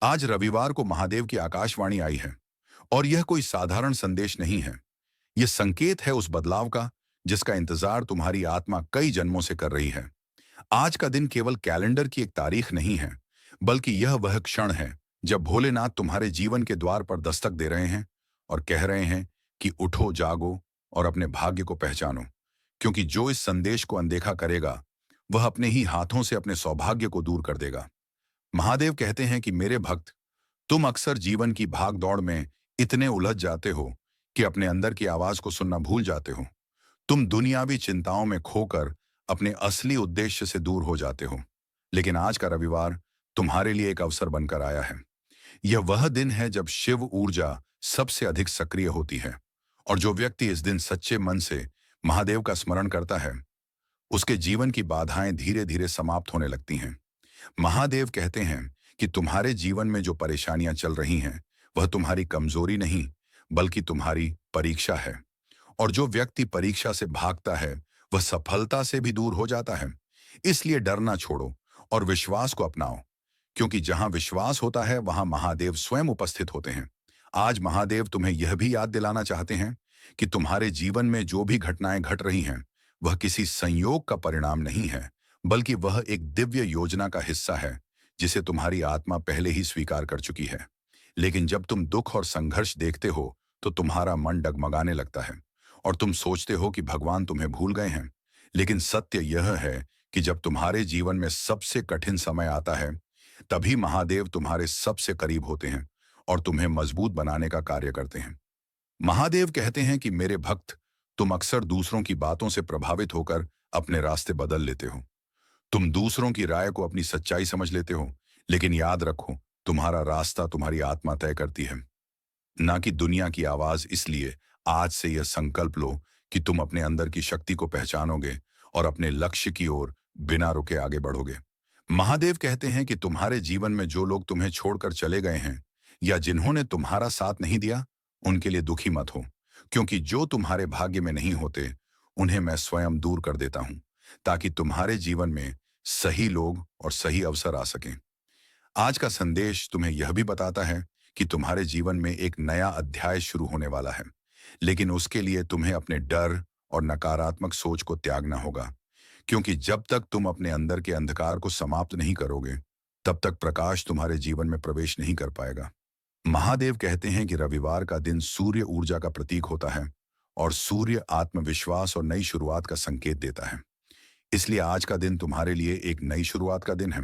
आज रविवार को महादेव की आकाशवाणी आई है और यह कोई साधारण संदेश नहीं है। यह संकेत है उस बदलाव का जिसका इंतजार तुम्हारी आत्मा कई जन्मों से कर रही है। आज का दिन केवल कैलेंडर की एक तारीख नहीं है, बल्कि यह वह क्षण है जब भोलेनाथ तुम्हारे जीवन के द्वार पर दस्तक दे रहे हैं और कह रहे हैं कि उठो, जागो और अपने भाग्य को पहचानो। क्योंकि जो इस संदेश को अनदेखा करेगा, वह अपने ही हाथों से अपने सौभाग्य को दूर कर देगा। महादेव कहते हैं कि मेरे भक्त, तुम अक्सर जीवन की भाग दौड़ में इतने उलझ जाते हो कि अपने अंदर की आवाज को सुनना भूल जाते हो। तुम दुनियावी चिंताओं में खोकर अपने असली उद्देश्य से दूर हो जाते हो। लेकिन आज का रविवार तुम्हारे लिए एक अवसर बनकर आया है। यह वह दिन है जब शिव ऊर्जा सबसे अधिक सक्रिय होती है, और जो व्यक्ति इस दिन सच्चे मन से महादेव का स्मरण करता है, उसके जीवन की बाधाएं धीरे धीरे समाप्त होने लगती हैं। महादेव कहते हैं कि तुम्हारे जीवन में जो परेशानियां चल रही हैं, वह तुम्हारी कमजोरी नहीं, बल्कि तुम्हारी परीक्षा है। और जो व्यक्ति परीक्षा से भागता है, वह सफलता से भी दूर हो जाता है। इसलिए डरना छोड़ो और विश्वास को अपनाओ, क्योंकि जहां विश्वास होता है, वहां महादेव स्वयं उपस्थित होते हैं। आज महादेव तुम्हें यह भी याद दिलाना चाहते हैं कि तुम्हारे जीवन में जो भी घटनाएं घट रही हैं, वह किसी संयोग का परिणाम नहीं है, बल्कि वह एक दिव्य योजना का हिस्सा है जिसे तुम्हारी आत्मा पहले ही स्वीकार कर चुकी है। लेकिन जब तुम दुख और संघर्ष देखते हो, तो तुम्हारा मन डगमगाने लगता है और तुम सोचते हो कि भगवान तुम्हें भूल गए हैं। लेकिन सत्य यह है कि जब तुम्हारे जीवन में सबसे कठिन समय आता है, तभी महादेव तुम्हारे सबसे करीब होते हैं और तुम्हें मजबूत बनाने का कार्य करते हैं। महादेव कहते हैं कि मेरे भक्त, तुम अक्सर दूसरों की बातों से प्रभावित होकर अपने रास्ते बदल लेते हो। तुम दूसरों की राय को अपनी सच्चाई समझ लेते हो, लेकिन याद रखो, तुम्हारा रास्ता तुम्हारी आत्मा तय करती है, ना कि दुनिया की आवाज। इसलिए आज से यह संकल्प लो कि तुम अपने अंदर की शक्ति को पहचानोगे और अपने लक्ष्य की ओर बिना रुके आगे बढ़ोगे। महादेव कहते हैं कि तुम्हारे जीवन में जो लोग तुम्हें छोड़कर चले गए हैं या जिन्होंने तुम्हारा साथ नहीं दिया, उनके लिए दुखी मत हो, क्योंकि जो तुम्हारे भाग्य में नहीं होते, उन्हें मैं स्वयं दूर कर देता हूं, ताकि तुम्हारे जीवन में सही लोग और सही अवसर आ सकें। आज का संदेश तुम्हें यह भी बताता है कि तुम्हारे जीवन में एक नया अध्याय शुरू होने वाला है, लेकिन उसके लिए तुम्हें अपने डर और नकारात्मक सोच को त्यागना होगा, क्योंकि जब तक तुम अपने अंदर के अंधकार को समाप्त नहीं करोगे, तब तक प्रकाश तुम्हारे जीवन में प्रवेश नहीं कर पाएगा। महादेव कहते हैं कि रविवार का दिन सूर्य ऊर्जा का प्रतीक होता है और सूर्य आत्मविश्वास और नई शुरुआत का संकेत देता है। इसलिए आज का दिन तुम्हारे लिए एक नई शुरुआत का दिन है।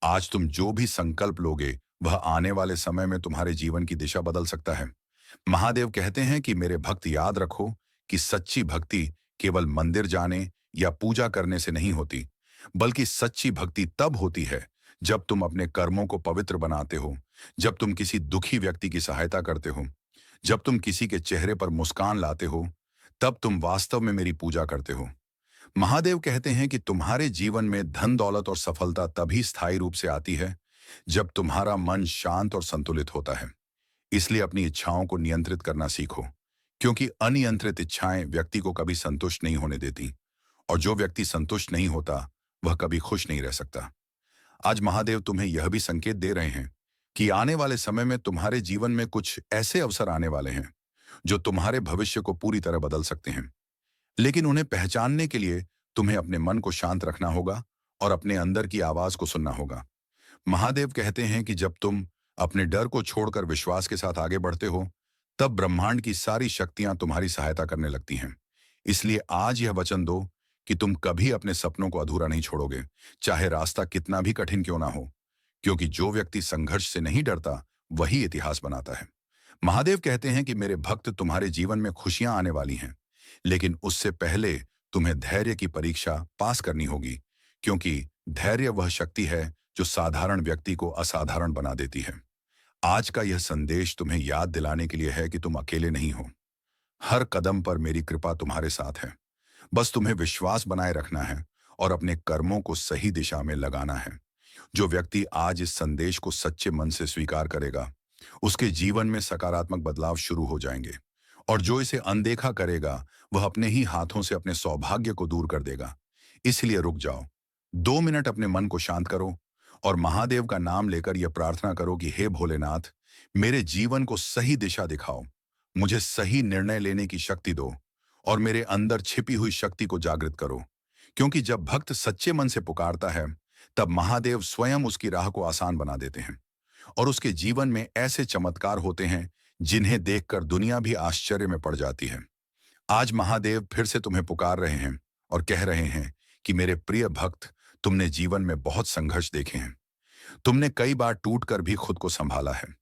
आज तुम जो भी संकल्प लोगे, वह आने वाले समय में तुम्हारे जीवन की दिशा बदल सकता है। महादेव कहते हैं कि मेरे भक्त, याद रखो कि सच्ची भक्ति केवल मंदिर जाने या पूजा करने से नहीं होती, बल्कि सच्ची भक्ति तब होती है जब तुम अपने कर्मों को पवित्र बनाते हो, जब तुम किसी दुखी व्यक्ति की सहायता करते हो, जब तुम किसी के चेहरे पर मुस्कान लाते हो, तब तुम वास्तव में मेरी पूजा करते हो। महादेव कहते हैं कि तुम्हारे जीवन में धन दौलत और सफलता तभी स्थायी रूप से आती है जब तुम्हारा मन शांत और संतुलित होता है। इसलिए अपनी इच्छाओं को नियंत्रित करना सीखो, क्योंकि अनियंत्रित इच्छाएं व्यक्ति को कभी संतुष्ट नहीं होने देती, और जो व्यक्ति संतुष्ट नहीं होता, वह कभी खुश नहीं रह सकता। आज महादेव तुम्हें यह भी संकेत दे रहे हैं कि आने वाले समय में तुम्हारे जीवन में कुछ ऐसे अवसर आने वाले हैं जो तुम्हारे भविष्य को पूरी तरह बदल सकते हैं। लेकिन उन्हें पहचानने के लिए तुम्हें अपने मन को शांत रखना होगा और अपने अंदर की आवाज को सुनना होगा। महादेव कहते हैं कि जब तुम अपने डर को छोड़कर विश्वास के साथ आगे बढ़ते हो, तब ब्रह्मांड की सारी शक्तियां तुम्हारी सहायता करने लगती हैं। इसलिए आज यह वचन दो कि तुम कभी अपने सपनों को अधूरा नहीं छोड़ोगे, चाहे रास्ता कितना भी कठिन क्यों ना हो, क्योंकि जो व्यक्ति संघर्ष से नहीं डरता, वही इतिहास बनाता है। महादेव कहते हैं कि मेरे भक्त, तुम्हारे जीवन में खुशियां आने वाली हैं, लेकिन उससे पहले तुम्हें धैर्य की परीक्षा पास करनी होगी, क्योंकि धैर्य वह शक्ति है जो साधारण व्यक्ति को असाधारण बना देती है। आज का यह संदेश तुम्हें याद दिलाने के लिए है कि तुम अकेले नहीं हो। हर कदम पर मेरी कृपा तुम्हारे साथ है। बस तुम्हें विश्वास बनाए रखना है और अपने कर्मों को सही दिशा में लगाना है। जो व्यक्ति आज इस संदेश को सच्चे मन से स्वीकार करेगा, उसके जीवन में सकारात्मक बदलाव शुरू हो जाएंगे, और जो इसे अनदेखा करेगा, वह अपने ही हाथों से अपने सौभाग्य को दूर कर देगा। इसलिए रुक जाओ, 2 मिनट अपने मन को शांत करो और महादेव का नाम लेकर यह प्रार्थना करो कि हे भोलेनाथ, मेरे जीवन को सही दिशा दिखाओ, मुझे सही निर्णय लेने की शक्ति दो और मेरे अंदर छिपी हुई शक्ति को जागृत करो। क्योंकि जब भक्त सच्चे मन से पुकारता है, तब महादेव स्वयं उसकी राह को आसान बना देते हैं और उसके जीवन में ऐसे चमत्कार होते हैं जिन्हें देखकर दुनिया भी आश्चर्य में पड़ जाती है। आज महादेव फिर से तुम्हें पुकार रहे हैं और कह रहे हैं कि मेरे प्रिय भक्त, तुमने जीवन में बहुत संघर्ष देखे हैं। तुमने कई बार टूटकर भी खुद को संभाला है।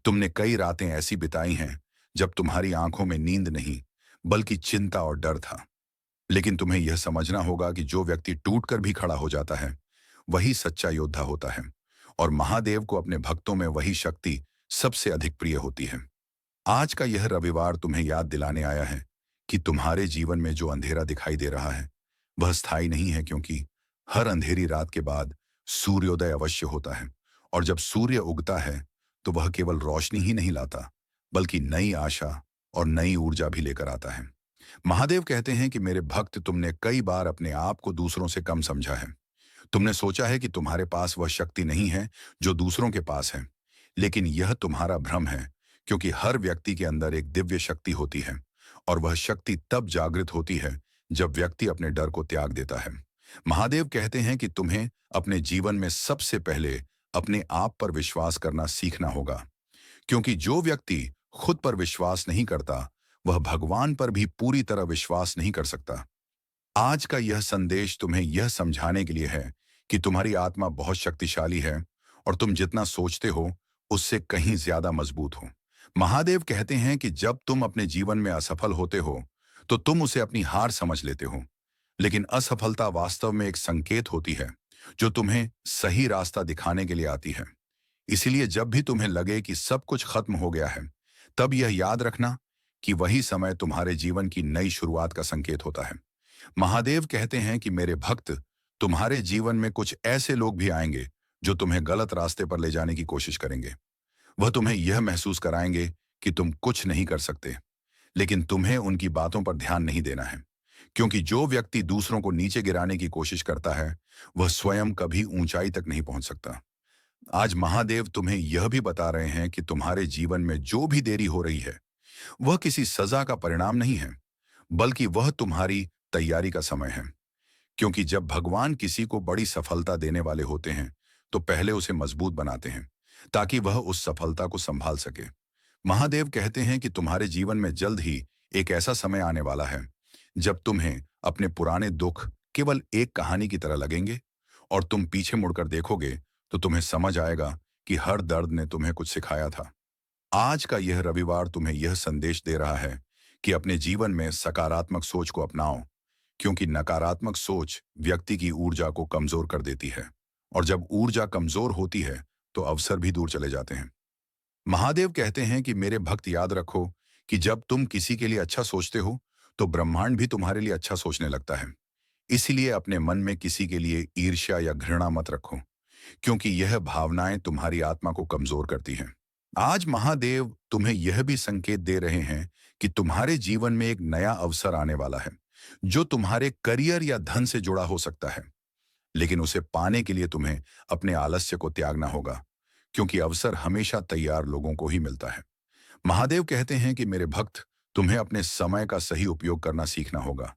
तुमने कई रातें ऐसी बिताई हैं जब तुम्हारी आंखों में नींद नहीं, बल्कि चिंता और डर था। लेकिन तुम्हें यह समझना होगा कि जो व्यक्ति टूटकर भी खड़ा हो जाता है, वही सच्चा योद्धा होता है और महादेव को अपने भक्तों में वही शक्ति सबसे अधिक प्रिय होती है। आज का यह रविवार तुम्हें याद दिलाने आया है कि तुम्हारे जीवन में जो अंधेरा दिखाई दे रहा है, वह स्थायी नहीं है, क्योंकि हर अंधेरी रात के बाद सूर्योदय अवश्य होता है और जब सूर्य उगता है तो वह केवल रोशनी ही नहीं लाता, बल्कि नई आशा और नई ऊर्जा भी लेकर आता है। महादेव कहते हैं कि मेरे भक्त, तुमने कई बार अपने आप को दूसरों से कम समझा है। तुमने सोचा है कि तुम्हारे पास वह शक्ति नहीं है जो दूसरों के पास है, लेकिन यह तुम्हारा भ्रम है, क्योंकि हर व्यक्ति के अंदर एक दिव्य शक्ति होती है और वह शक्ति तब जागृत होती है जब व्यक्ति अपने डर को त्याग देता है। महादेव कहते हैं कि तुम्हें अपने जीवन में सबसे पहले अपने आप पर विश्वास करना सीखना होगा, क्योंकि जो व्यक्ति खुद पर विश्वास नहीं करता, वह भगवान पर भी पूरी तरह विश्वास नहीं कर सकता। आज का यह संदेश तुम्हें यह समझाने के लिए है कि तुम्हारी आत्मा बहुत शक्तिशाली है और तुम जितना सोचते हो उससे कहीं ज्यादा मजबूत हो। महादेव कहते हैं कि जब तुम अपने जीवन में असफल होते हो तो तुम उसे अपनी हार समझ लेते हो, लेकिन असफलता वास्तव में एक संकेत होती है जो तुम्हें सही रास्ता दिखाने के लिए आती है। इसीलिए जब भी तुम्हें लगे कि सब कुछ खत्म हो गया है, तब यह याद रखना कि वही समय तुम्हारे जीवन की नई शुरुआत का संकेत होता है। महादेव कहते हैं कि मेरे भक्त, तुम्हारे जीवन में कुछ ऐसे लोग भी आएंगे जो तुम्हें गलत रास्ते पर ले जाने की कोशिश करेंगे। वह तुम्हें यह महसूस कराएंगे कि तुम कुछ नहीं कर सकते, लेकिन तुम्हें उनकी बातों पर ध्यान नहीं देना है, क्योंकि जो व्यक्ति दूसरों को नीचे गिराने की कोशिश करता है, वह स्वयं कभी ऊंचाई तक नहीं पहुंच सकता। आज महादेव तुम्हें यह भी बता रहे हैं कि तुम्हारे जीवन में जो भी देरी हो रही है, वह किसी सजा का परिणाम नहीं है, बल्कि वह तुम्हारी तैयारी का समय है। क्योंकि जब भगवान किसी को बड़ी सफलता देने वाले होते हैं, तो पहले उसे मजबूत बनाते हैं ताकि वह उस सफलता को संभाल सके। महादेव कहते हैं कि तुम्हारे जीवन में जल्द ही एक ऐसा समय आने वाला है जब तुम्हें अपने पुराने दुख केवल एक कहानी की तरह लगेंगे और तुम पीछे मुड़कर देखोगे तो तुम्हें समझ आएगा कि हर दर्द ने तुम्हें कुछ सिखाया था। आज का यह रविवार तुम्हें यह संदेश दे रहा है कि अपने जीवन में सकारात्मक सोच को अपनाओ, क्योंकि नकारात्मक सोच व्यक्ति की ऊर्जा को कमजोर कर देती है और जब ऊर्जा कमजोर होती है तो अवसर भी दूर चले जाते हैं। महादेव कहते हैं कि मेरे भक्त, याद रखो कि जब तुम किसी के लिए अच्छा सोचते हो तो ब्रह्मांड भी तुम्हारे लिए अच्छा सोचने लगता है। इसीलिए अपने मन में किसी के लिए ईर्ष्या या घृणा मत रखो, क्योंकि यह भावनाएं तुम्हारी आत्मा को कमजोर करती हैं। आज महादेव तुम्हें यह भी संकेत दे रहे हैं कि तुम्हारे जीवन में एक नया अवसर आने वाला है जो तुम्हारे करियर या धन से जुड़ा हो सकता है, लेकिन उसे पाने के लिए तुम्हें अपने आलस्य को त्यागना होगा, क्योंकि अवसर हमेशा तैयार लोगों को ही मिलता है। महादेव कहते हैं कि मेरे भक्त, तुम्हें अपने समय का सही उपयोग करना सीखना होगा,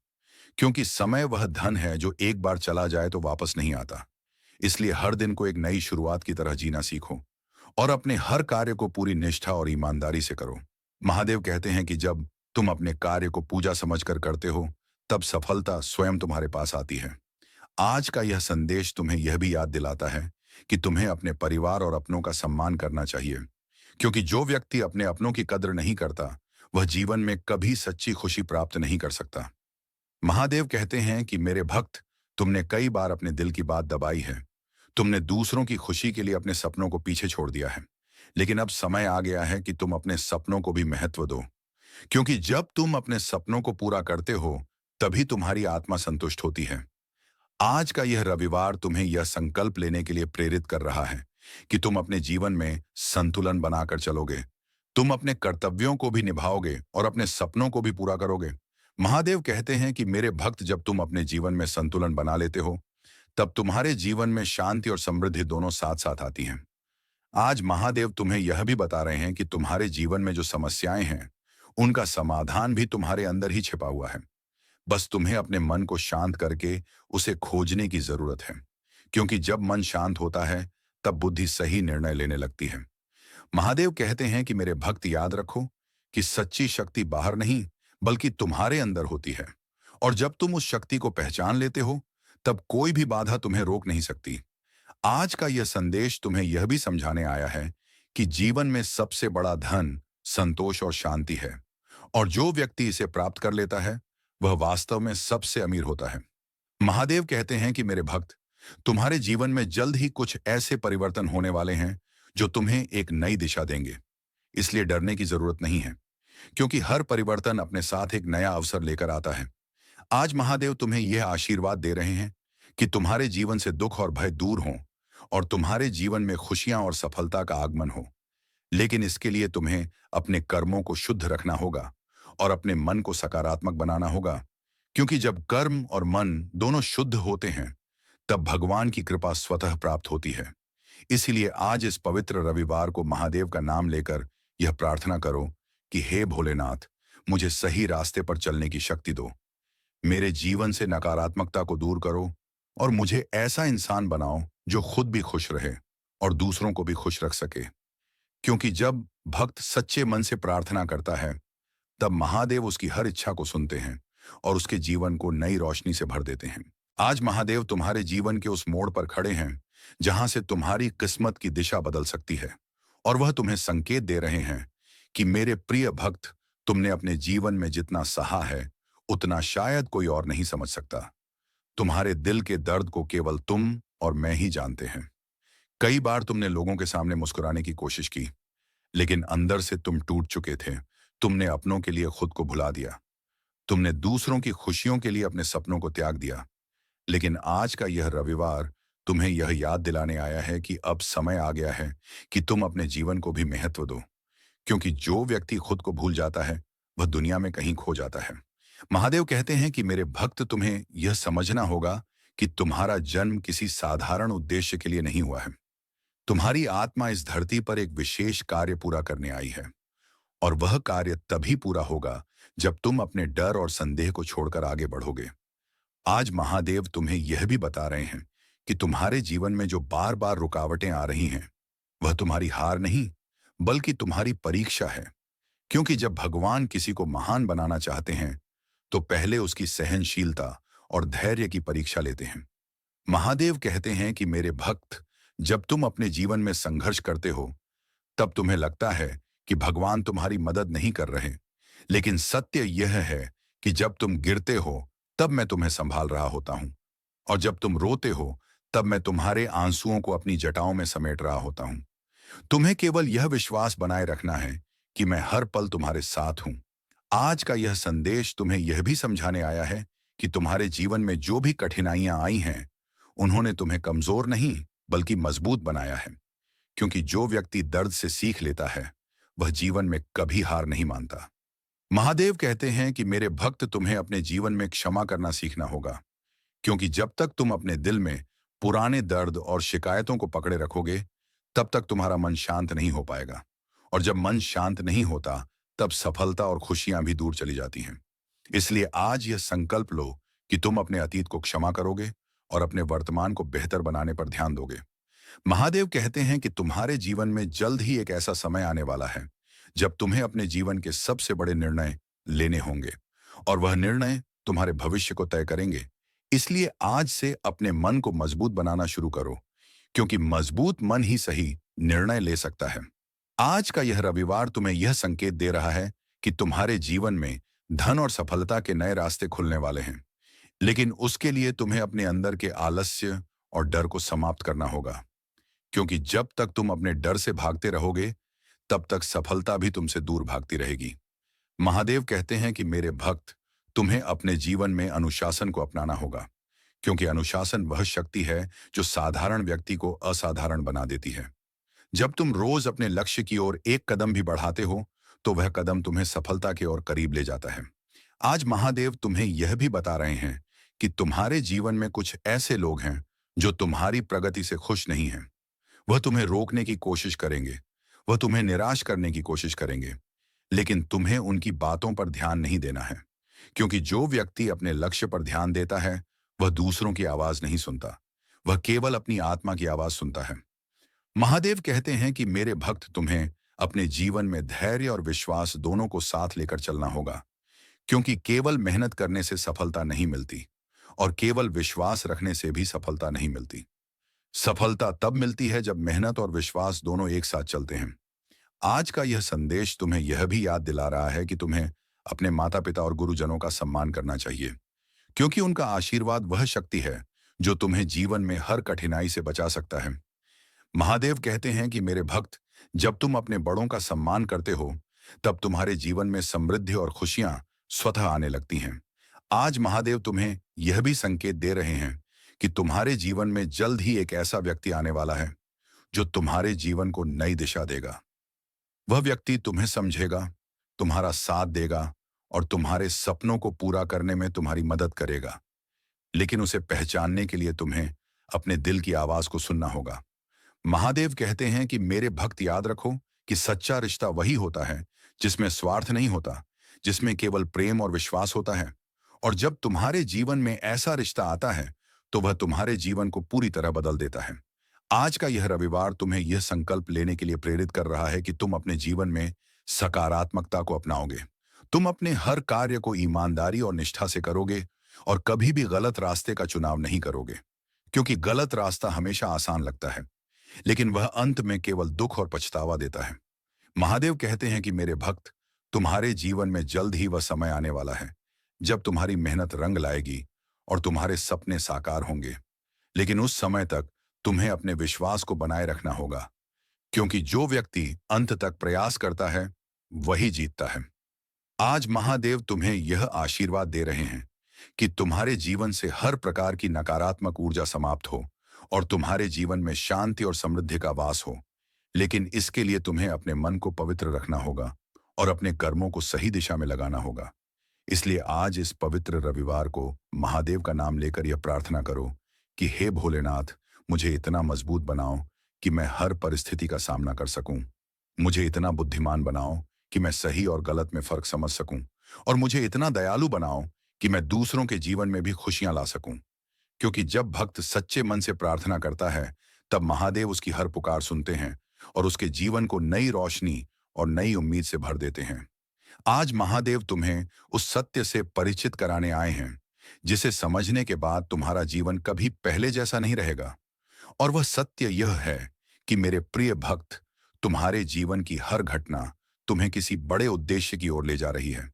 क्योंकि समय वह धन है जो एक बार चला जाए तो वापस नहीं आता। इसलिए हर दिन को एक नई शुरुआत की तरह जीना सीखो और अपने हर कार्य को पूरी निष्ठा और ईमानदारी से करो। महादेव कहते हैं कि जब तुम अपने कार्य को पूजा समझकर करते हो, तब सफलता स्वयं तुम्हारे पास आती है। आज का यह संदेश तुम्हें यह भी याद दिलाता है कि तुम्हें अपने परिवार और अपनों का सम्मान करना चाहिए, क्योंकि जो व्यक्ति अपने अपनों की कद्र नहीं करता, वह जीवन में कभी सच्ची खुशी प्राप्त नहीं कर सकता। महादेव कहते हैं कि मेरे भक्त, तुमने कई बार अपने दिल की बात दबाई है। तुमने दूसरों की खुशी के लिए अपने सपनों को पीछे छोड़ दिया है, लेकिन अब समय आ गया है कि तुम अपने सपनों को भी महत्व दो, क्योंकि जब तुम अपने सपनों को पूरा करते हो, तभी तुम्हारी आत्मा संतुष्ट होती है। आज का यह रविवार तुम्हें यह संकल्प लेने के लिए प्रेरित कर रहा है कि तुम अपने जीवन में संतुलन बनाकर चलोगे। तुम अपने कर्तव्यों को भी निभाओगे और अपने सपनों को भी पूरा करोगे। महादेव कहते हैं कि मेरे भक्त, जब तुम अपने जीवन में संतुलन बना लेते हो, तब तुम्हारे जीवन में शांति और समृद्धि दोनों साथ साथ आती हैं। आज महादेव तुम्हें यह भी बता रहे हैं कि तुम्हारे जीवन में जो समस्याएं हैं, उनका समाधान भी तुम्हारे अंदर ही छिपा हुआ है। बस तुम्हें अपने मन को शांत करके उसे खोजने की जरूरत है। क्योंकि जब मन शांत होता है, तब बुद्धि सही निर्णय लेने लगती है। महादेव कहते हैं कि मेरे भक्त, याद रखो कि सच्ची शक्ति बाहर नहीं, बल्कि तुम्हारे अंदर होती है। और जब तुम उस शक्ति को पहचान लेते हो, तब कोई भी बाधा तुम्हें रोक नहीं सकती। आज का यह संदेश तुम्हें यह भी समझाने आया है कि जीवन में सबसे बड़ा धन संतोष और शांति है, और जो व्यक्ति इसे प्राप्त कर लेता है, वह वास्तव में सबसे अमीर होता है। महादेव कहते हैं कि मेरे भक्त, तुम्हारे जीवन में जल्द ही कुछ ऐसे परिवर्तन होने वाले हैं जो तुम्हें एक नई दिशा देंगे। इसलिए डरने की जरूरत नहीं है, क्योंकि हर परिवर्तन अपने साथ एक नया अवसर लेकर आता है। आज महादेव तुम्हें यह आशीर्वाद दे रहे हैं कि तुम्हारे जीवन से दुख और भय दूर हों, और तुम्हारे जीवन में खुशियां और सफलता का आगमन हो। लेकिन इसके लिए तुम्हें अपने कर्मों को शुद्ध रखना होगा और अपने मन को सकारात्मक बनाना होगा। क्योंकि जब कर्म और मन दोनों शुद्ध होते हैं, तब भगवान की कृपा स्वतः प्राप्त होती है। इसीलिए आज इस पवित्र रविवार को महादेव का नाम लेकर यह प्रार्थना करो कि हे भोलेनाथ, मुझे सही रास्ते पर चलने की शक्ति दो। मेरे जीवन से नकारात्मकता को दूर करो और मुझे ऐसा इंसान बनाओ जो खुद भी खुश रहे और दूसरों को भी खुश रख सके। क्योंकि जब भक्त सच्चे मन से प्रार्थना करता है, तब महादेव उसकी हर इच्छा को सुनते हैं और उसके जीवन को नई रोशनी से भर देते हैं। आज महादेव तुम्हारे जीवन के उस मोड़ पर खड़े हैं जहां से तुम्हारी किस्मत की दिशा बदल सकती है, और वह तुम्हें संकेत दे रहे हैं कि मेरे प्रिय भक्त, तुमने अपने जीवन में जितना सहा है, उतना शायद कोई और नहीं समझ सकता। तुम्हारे दिल के दर्द को केवल तुम और मैं ही जानते हैं। कई बार तुमने लोगों के सामने मुस्कुराने की कोशिश की, लेकिन अंदर से तुम टूट चुके थे। तुमने अपनों के लिए खुद को भुला दिया। तुमने दूसरों की खुशियों के लिए अपने सपनों को त्याग दिया। लेकिन आज का यह रविवार तुम्हें यह याद दिलाने आया है कि अब समय आ गया है कि तुम अपने जीवन को भी महत्व दो। क्योंकि जो व्यक्ति खुद को भूल जाता है, वह दुनिया में कहीं खो जाता है। महादेव कहते हैं कि मेरे भक्त, तुम्हें यह समझना होगा कि तुम्हारा जन्म किसी साधारण उद्देश्य के लिए नहीं हुआ है। तुम्हारी आत्मा इस धरती पर एक विशेष कार्य पूरा करने आई है, और वह कार्य तभी पूरा होगा जब तुम अपने डर और संदेह को छोड़कर आगे बढ़ोगे। आज महादेव तुम्हें यह भी बता रहे हैं कि तुम्हारे जीवन में जो बार बार रुकावटें आ रही हैं, वह तुम्हारी हार नहीं, बल्कि तुम्हारी परीक्षा है। क्योंकि जब भगवान किसी को महान बनाना चाहते हैं, तो पहले उसकी सहनशीलता और धैर्य की परीक्षा लेते हैं। महादेव कहते हैं कि मेरे भक्त, जब तुम अपने जीवन में संघर्ष करते हो, तब तुम्हें लगता है कि भगवान तुम्हारी मदद नहीं कर रहे। लेकिन सत्य यह है कि जब तुम गिरते हो, तब मैं तुम्हें संभाल रहा होता हूं, और जब तुम रोते हो, तब मैं तुम्हारे आंसुओं को अपनी जटाओं में समेट रहा होता हूं। तुम्हें केवल यह विश्वास बनाए रखना है कि मैं हर पल तुम्हारे साथ हूं। आज का यह संदेश तुम्हें यह भी समझाने आया है कि तुम्हारे जीवन में जो भी कठिनाइयां आई हैं, उन्होंने तुम्हें कमजोर नहीं, बल्कि मजबूत बनाया है। क्योंकि जो व्यक्ति दर्द से सीख लेता है, वह जीवन में कभी हार नहीं मानता। महादेव कहते हैं कि मेरे भक्त, तुम्हें अपने जीवन में क्षमा करना सीखना होगा। क्योंकि जब तक तुम अपने दिल में पुराने दर्द और शिकायतों को पकड़े रखोगे, तब तक तुम्हारा मन शांत नहीं हो पाएगा। और जब मन शांत नहीं होता, तब सफलता और खुशियां भी दूर चली जाती हैं। इसलिए आज यह संकल्प लो कि तुम अपने अतीत को क्षमा करोगे और अपने वर्तमान को बेहतर बनाने पर ध्यान दोगे। महादेव कहते हैं कि तुम्हारे जीवन में जल्द ही एक ऐसा समय आने वाला है जब तुम्हें अपने जीवन के सबसे बड़े निर्णय लेने होंगे, और वह निर्णय तुम्हारे भविष्य को तय करेंगे। इसलिए आज से अपने मन को मजबूत बनाना शुरू करो, क्योंकि मजबूत मन ही सही निर्णय ले सकता है। आज का यह रविवार तुम्हें यह संकेत दे रहा है कि तुम्हारे जीवन में धन और सफलता के नए रास्ते खुलने वाले हैं। लेकिन उसके लिए तुम्हें अपने अंदर के आलस्य और डर को समाप्त करना होगा। क्योंकि जब तक तुम अपने डर से भागते रहोगे, तब तक सफलता भी तुमसे दूर भागती रहेगी। महादेव कहते हैं कि मेरे भक्त, तुम्हें अपने जीवन में अनुशासन को अपनाना होगा। क्योंकि अनुशासन वह शक्ति है जो साधारण व्यक्ति को असाधारण बना देती है। जब तुम रोज अपने लक्ष्य की ओर एक कदम भी बढ़ाते हो, तो वह कदम तुम्हें सफलता के ओर करीब ले जाता है। आज महादेव तुम्हें यह भी बता रहे हैं कि तुम्हारे जीवन में कुछ ऐसे लोग हैं जो तुम्हारी प्रगति से खुश नहीं हैं। वह तुम्हें रोकने की कोशिश करेंगे, वह तुम्हें निराश करने की कोशिश करेंगे, लेकिन तुम्हें उनकी बातों पर ध्यान नहीं देना है। क्योंकि जो व्यक्ति अपने लक्ष्य पर ध्यान देता है, वह दूसरों की आवाज नहीं सुनता, वह केवल अपनी आत्मा की आवाज सुनता है। महादेव कहते हैं कि मेरे भक्त, तुम्हें अपने जीवन में धैर्य और विश्वास दोनों को साथ लेकर चलना होगा। क्योंकि केवल मेहनत करने से सफलता नहीं मिलती, और केवल विश्वास रखने से भी सफलता नहीं मिलती। सफलता तब मिलती है जब मेहनत और विश्वास दोनों एक साथ चलते हैं। आज का यह संदेश तुम्हें यह भी याद दिला रहा है कि तुम्हें अपने माता पिता और गुरुजनों का सम्मान करना चाहिए, क्योंकि उनका आशीर्वाद वह शक्ति है जो तुम्हें जीवन में हर कठिनाई से बचा सकता है। महादेव कहते हैं कि मेरे भक्त, जब तुम अपने बड़ों का सम्मान करते हो, तब तुम्हारे जीवन में समृद्धि और खुशियां स्वतः आने लगती हैं। आज महादेव तुम्हें यह भी संकेत दे रहे हैं कि तुम्हारे जीवन में जल्द ही एक ऐसा व्यक्ति आने वाला है जो तुम्हारे जीवन को नई दिशा देगा। वह व्यक्ति तुम्हें समझेगा, तुम्हारा साथ देगा और तुम्हारे सपनों को पूरा करने में तुम्हारी मदद करेगा। लेकिन उसे पहचानने के लिए तुम्हें अपने दिल की आवाज को सुनना होगा। महादेव कहते हैं कि मेरे भक्त, याद रखो कि सच्चा रिश्ता वही होता है जिसमें स्वार्थ नहीं होता, जिसमें केवल प्रेम और विश्वास होता है। और जब तुम्हारे जीवन में ऐसा रिश्ता आता है, तो वह तुम्हारे जीवन को पूरी तरह बदल देता है। आज का यह रविवार तुम्हें यह संकल्प लेने के लिए प्रेरित कर रहा है कि तुम अपने जीवन में सकारात्मकता को अपनाओगे। तुम अपने हर कार्य को ईमानदारी और निष्ठा से करोगे और कभी भी गलत रास्ते का चुनाव नहीं करोगे। क्योंकि गलत रास्ता हमेशा आसान लगता है, लेकिन वह अंत में केवल दुख और पछतावा देता है। महादेव कहते हैं कि मेरे भक्त, तुम्हारे जीवन में जल्द ही वह समय आने वाला है जब तुम्हारी मेहनत रंग लाएगी और तुम्हारे सपने साकार होंगे। लेकिन उस समय तक तुम्हें अपने विश्वास को बनाए रखना होगा, क्योंकि जो व्यक्ति अंत तक प्रयास करता है, वही जीतता है। आज महादेव तुम्हें यह आशीर्वाद दे रहे हैं कि तुम्हारे जीवन से हर प्रकार की नकारात्मक ऊर्जा समाप्त हो और तुम्हारे जीवन में शांति और समृद्धि का वास हो। लेकिन इसके लिए तुम्हें अपने मन को पवित्र रखना होगा और अपने कर्मों को सही दिशा में लगाना होगा। इसलिए आज इस पवित्र रविवार को महादेव का नाम लेकर यह प्रार्थना करो कि हे भोलेनाथ, मुझे इतना मजबूत बनाओ कि मैं हर परिस्थिति का सामना कर सकूं। मुझे इतना बुद्धिमान बनाओ कि मैं सही और गलत में फर्क समझ सकूं। और मुझे इतना दयालु बनाओ कि मैं दूसरों के जीवन में भी खुशियां ला सकूं। क्योंकि जब भक्त सच्चे मन से प्रार्थना करता है, तब महादेव उसकी हर पुकार सुनते हैं और उसके जीवन को नई रोशनी और नई उम्मीद से भर देते हैं। आज महादेव तुम्हें उस सत्य से परिचित कराने आए हैं, जिसे समझने के बाद तुम्हारा जीवन कभी पहले जैसा नहीं रहेगा। और वह सत्य यह है कि मेरे प्रिय भक्त, तुम्हारे जीवन की हर घटना तुम्हें किसी बड़े उद्देश्य की ओर ले जा रही है।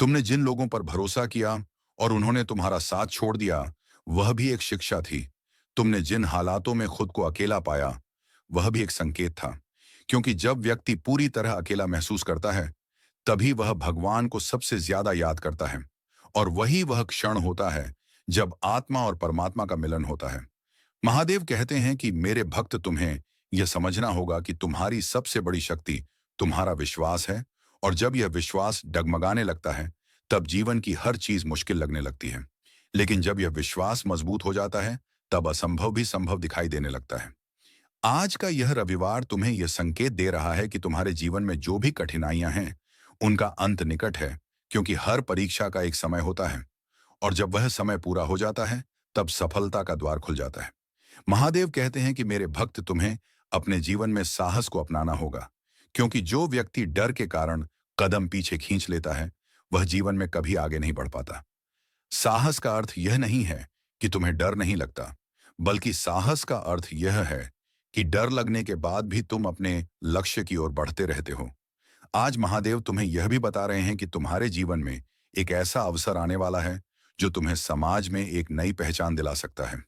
तुमने जिन लोगों पर भरोसा किया और उन्होंने तुम्हारा साथ छोड़ दिया, वह भी एक शिक्षा थी। तुमने जिन हालातों में खुद को अकेला पाया, वह भी एक संकेत था। क्योंकि जब व्यक्ति पूरी तरह अकेला महसूस करता है, तभी वह भगवान को सबसे ज्यादा याद करता है। और वही वह क्षण होता है जब आत्मा और परमात्मा का मिलन होता है। महादेव कहते हैं कि मेरे भक्त, तुम्हें यह समझना होगा कि तुम्हारी सबसे बड़ी शक्ति तुम्हारा विश्वास है। और जब यह विश्वास डगमगाने लगता है, तब जीवन की हर चीज मुश्किल लगने लगती है। लेकिन जब यह विश्वास मजबूत हो जाता है, तब असंभव भी संभव दिखाई देने लगता है। आज का यह रविवार तुम्हें यह संकेत दे रहा है कि तुम्हारे जीवन में जो भी कठिनाइयां हैं, उनका अंत निकट है। क्योंकि हर परीक्षा का एक समय होता है, और जब वह समय पूरा हो जाता है, तब सफलता का द्वार खुल जाता है। महादेव कहते हैं कि मेरे भक्त, तुम्हें अपने जीवन में साहस को अपनाना होगा। क्योंकि जो व्यक्ति डर के कारण कदम पीछे खींच लेता है, वह जीवन में कभी आगे नहीं बढ़ पाता। साहस का अर्थ यह नहीं है कि तुम्हें डर नहीं लगता, बल्कि साहस का अर्थ यह है कि डर लगने के बाद भी तुम अपने लक्ष्य की ओर बढ़ते रहते हो। आज महादेव तुम्हें यह भी बता रहे हैं कि तुम्हारे जीवन में एक ऐसा अवसर आने वाला है जो तुम्हें समाज में एक नई पहचान दिला सकता है।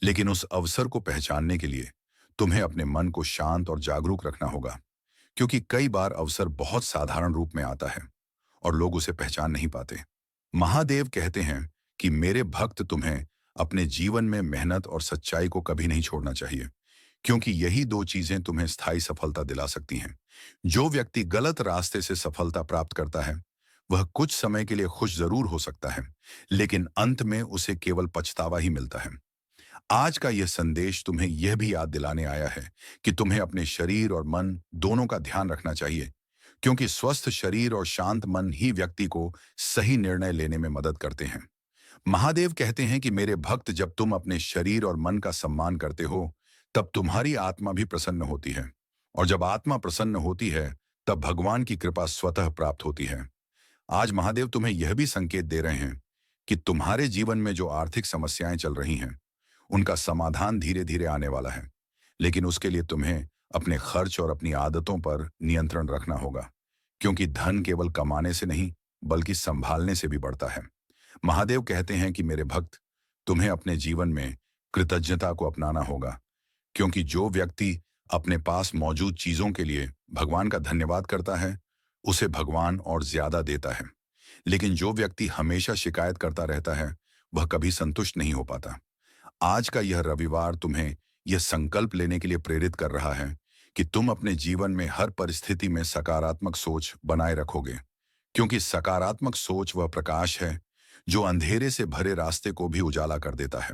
लेकिन उस अवसर को पहचानने के लिए तुम्हें अपने मन को शांत और जागरूक रखना होगा। क्योंकि कई बार अवसर बहुत साधारण रूप में आता है और लोग उसे पहचान नहीं पाते। महादेव कहते हैं कि मेरे भक्त, तुम्हें अपने जीवन में मेहनत और सच्चाई को कभी नहीं छोड़ना चाहिए। क्योंकि यही दो चीजें तुम्हें स्थायी सफलता दिला सकती हैं। जो व्यक्ति गलत रास्ते से सफलता प्राप्त करता है, वह कुछ समय के लिए खुश जरूर हो सकता है, लेकिन अंत में उसे केवल पछतावा ही मिलता है। आज का यह संदेश तुम्हें यह भी याद दिलाने आया है कि तुम्हें अपने शरीर और मन दोनों का ध्यान रखना चाहिए, क्योंकि स्वस्थ शरीर और शांत मन ही व्यक्ति को सही निर्णय लेने में मदद करते हैं। महादेव कहते हैं कि मेरे भक्त, जब तुम अपने शरीर और मन का सम्मान करते हो, तब तुम्हारी आत्मा भी प्रसन्न होती है। और जब आत्मा प्रसन्न होती है, तब भगवान की कृपा स्वतः प्राप्त होती है। आज महादेव तुम्हें यह भी संकेत दे रहे हैं कि तुम्हारे जीवन में जो आर्थिक समस्याएं चल रही हैं, उनका समाधान धीरे धीरे आने वाला है। लेकिन उसके लिए तुम्हें अपने खर्च और अपनी आदतों पर नियंत्रण रखना होगा, क्योंकि धन केवल कमाने से नहीं, बल्कि संभालने से भी बढ़ता है। महादेव कहते हैं कि मेरे भक्त, तुम्हें अपने जीवन में कृतज्ञता को अपनाना होगा, क्योंकि जो व्यक्ति अपने पास मौजूद चीजों के लिए भगवान का धन्यवाद करता है, उसे भगवान और ज्यादा देता है। लेकिन जो व्यक्ति हमेशा शिकायत करता रहता है, वह कभी संतुष्ट नहीं हो पाता। आज का यह रविवार तुम्हें यह संकल्प लेने के लिए प्रेरित कर रहा है कि तुम अपने जीवन में हर परिस्थिति में सकारात्मक सोच बनाए रखोगे, क्योंकि सकारात्मक सोच वह प्रकाश है जो अंधेरे से भरे रास्ते को भी उजाला कर देता है।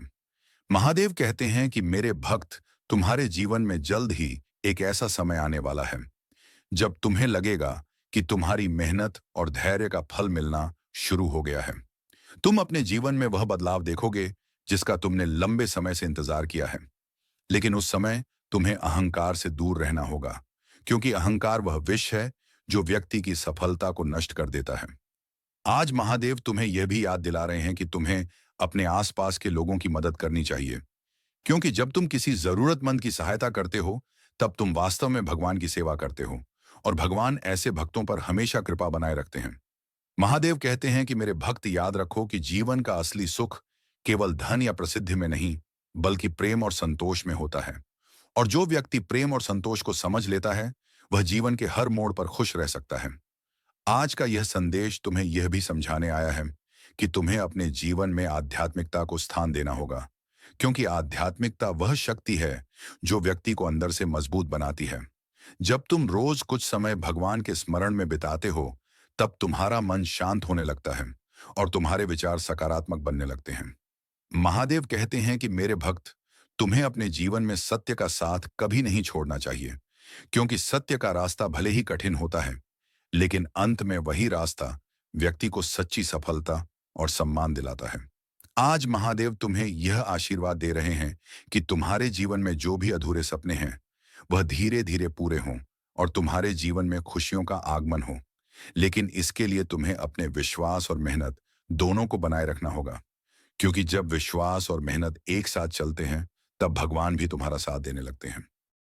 महादेव कहते हैं कि मेरे भक्त, तुम्हारे जीवन में जल्द ही एक ऐसा समय आने वाला है जब तुम्हें लगेगा कि तुम्हारी मेहनत और धैर्य का फल मिलना शुरू हो गया है। तुम अपने जीवन में वह बदलाव देखोगे जिसका तुमने लंबे समय से इंतजार किया है। लेकिन उस समय तुम्हें अहंकार से दूर रहना होगा, क्योंकि अहंकार वह विष है जो व्यक्ति की सफलता को नष्ट कर देता है। आज महादेव तुम्हें यह भी याद दिला रहे हैं कि तुम्हें अपने आसपास के लोगों की मदद करनी चाहिए, क्योंकि जब तुम किसी जरूरतमंद की सहायता करते हो, तब तुम वास्तव में भगवान की सेवा करते हो, और भगवान ऐसे भक्तों पर हमेशा कृपा बनाए रखते हैं। महादेव कहते हैं कि मेरे भक्त, याद रखो कि जीवन का असली सुख केवल धन या प्रसिद्धि में नहीं, बल्कि प्रेम और संतोष में होता है। और जो व्यक्ति प्रेम और संतोष को समझ लेता है, वह जीवन के हर मोड़ पर खुश रह सकता है। आज का यह संदेश तुम्हें यह भी समझाने आया है कि तुम्हें अपने जीवन में आध्यात्मिकता को स्थान देना होगा, क्योंकि आध्यात्मिकता वह शक्ति है जो व्यक्ति को अंदर से मजबूत बनाती है। जब तुम रोज कुछ समय भगवान के स्मरण में बिताते हो, तब तुम्हारा मन शांत होने लगता है और तुम्हारे विचार सकारात्मक बनने लगते हैं। महादेव कहते हैं कि मेरे भक्त, तुम्हें अपने जीवन में सत्य का साथ कभी नहीं छोड़ना चाहिए, क्योंकि सत्य का रास्ता भले ही कठिन होता है, लेकिन अंत में वही रास्ता व्यक्ति को सच्ची सफलता और सम्मान दिलाता है। आज महादेव तुम्हें यह आशीर्वाद दे रहे हैं कि तुम्हारे जीवन में जो भी अधूरे सपने हैं, वह धीरे धीरे पूरे हों और तुम्हारे जीवन में खुशियों का आगमन हो। लेकिन इसके लिए तुम्हें अपने विश्वास और मेहनत दोनों को बनाए रखना होगा, क्योंकि जब विश्वास और मेहनत एक साथ चलते हैं, तब भगवान भी तुम्हारा साथ देने लगते हैं।